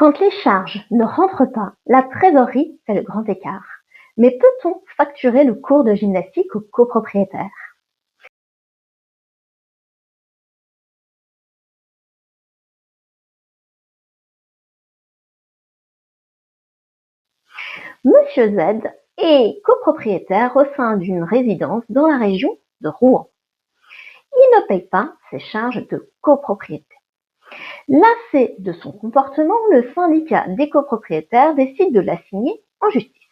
Quand les charges ne rentrent pas, la trésorerie fait le grand écart. Mais peut-on facturer le cours de gymnastique aux copropriétaires? Monsieur Z est copropriétaire au sein d'une résidence dans la région de Rouen. Il ne paye pas ses charges de copropriété. Lassé de son comportement, le syndicat des copropriétaires décide de l'assigner en justice.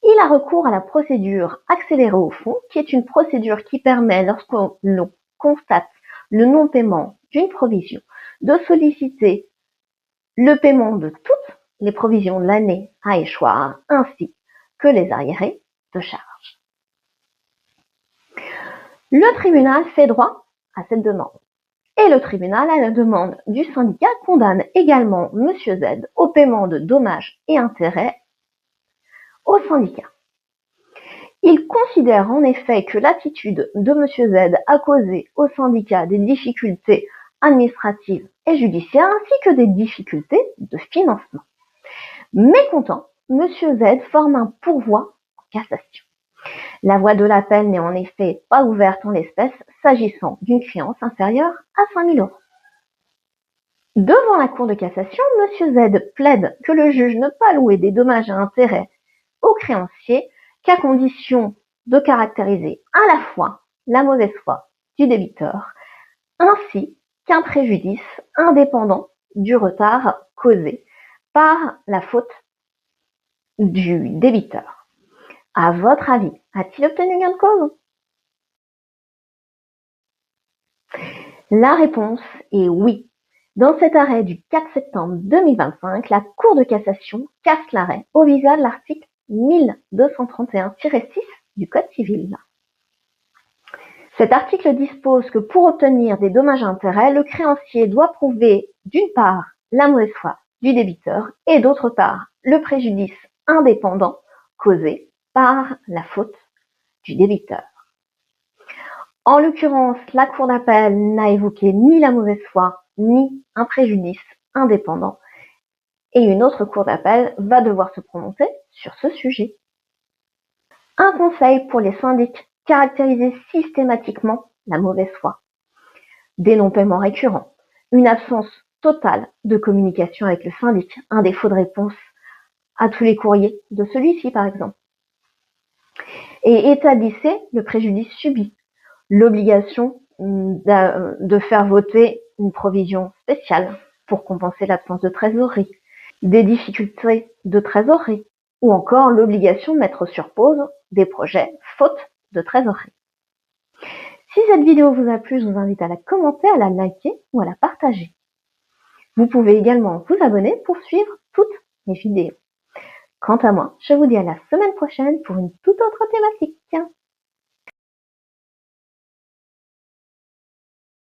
Il a recours à la procédure accélérée au fond, qui est une procédure qui permet, lorsque l'on constate le non-paiement d'une provision, de solliciter le paiement de toutes les provisions de l'année à échoir, ainsi que les arriérés de charges. Le tribunal fait droit à cette demande. Et le tribunal, à la demande du syndicat, condamne également Monsieur Z au paiement de dommages et intérêts au syndicat. Il considère en effet que l'attitude de Monsieur Z a causé au syndicat des difficultés administratives et judiciaires ainsi que des difficultés de financement. Mécontent, Monsieur Z forme un pourvoi en cassation. La voie de l'appel n'est en effet pas ouverte en l'espèce s'agissant d'une créance inférieure à 5 000 €. Devant la Cour de cassation, Monsieur Z plaide que le juge ne peut allouer des dommages et intérêts aux créanciers qu'à condition de caractériser à la fois la mauvaise foi du débiteur ainsi qu'un préjudice indépendant du retard causé par la faute du débiteur. À votre avis, a-t-il obtenu gain de cause? La réponse est oui. Dans cet arrêt du 4 septembre 2025, la Cour de cassation casse l'arrêt au visa de l'article 1231-6 du Code civil. Cet article dispose que pour obtenir des dommages et intérêts, le créancier doit prouver d'une part la mauvaise foi du débiteur et d'autre part le préjudice indépendant causé par la faute du débiteur. En l'occurrence, la Cour d'appel n'a évoqué ni la mauvaise foi, ni un préjudice indépendant, et une autre Cour d'appel va devoir se prononcer sur ce sujet. Un conseil pour les syndics: caractériser systématiquement la mauvaise foi, des non-paiements récurrents, une absence totale de communication avec le syndic, un défaut de réponse à tous les courriers de celui-ci par exemple, et établissez le préjudice subi, l'obligation de faire voter une provision spéciale pour compenser l'absence de trésorerie, des difficultés de trésorerie, ou encore l'obligation de mettre sur pause des projets faute de trésorerie. Si cette vidéo vous a plu, je vous invite à la commenter, à la liker ou à la partager. Vous pouvez également vous abonner pour suivre toutes mes vidéos. Quant à moi, je vous dis à la semaine prochaine pour une toute autre thématique.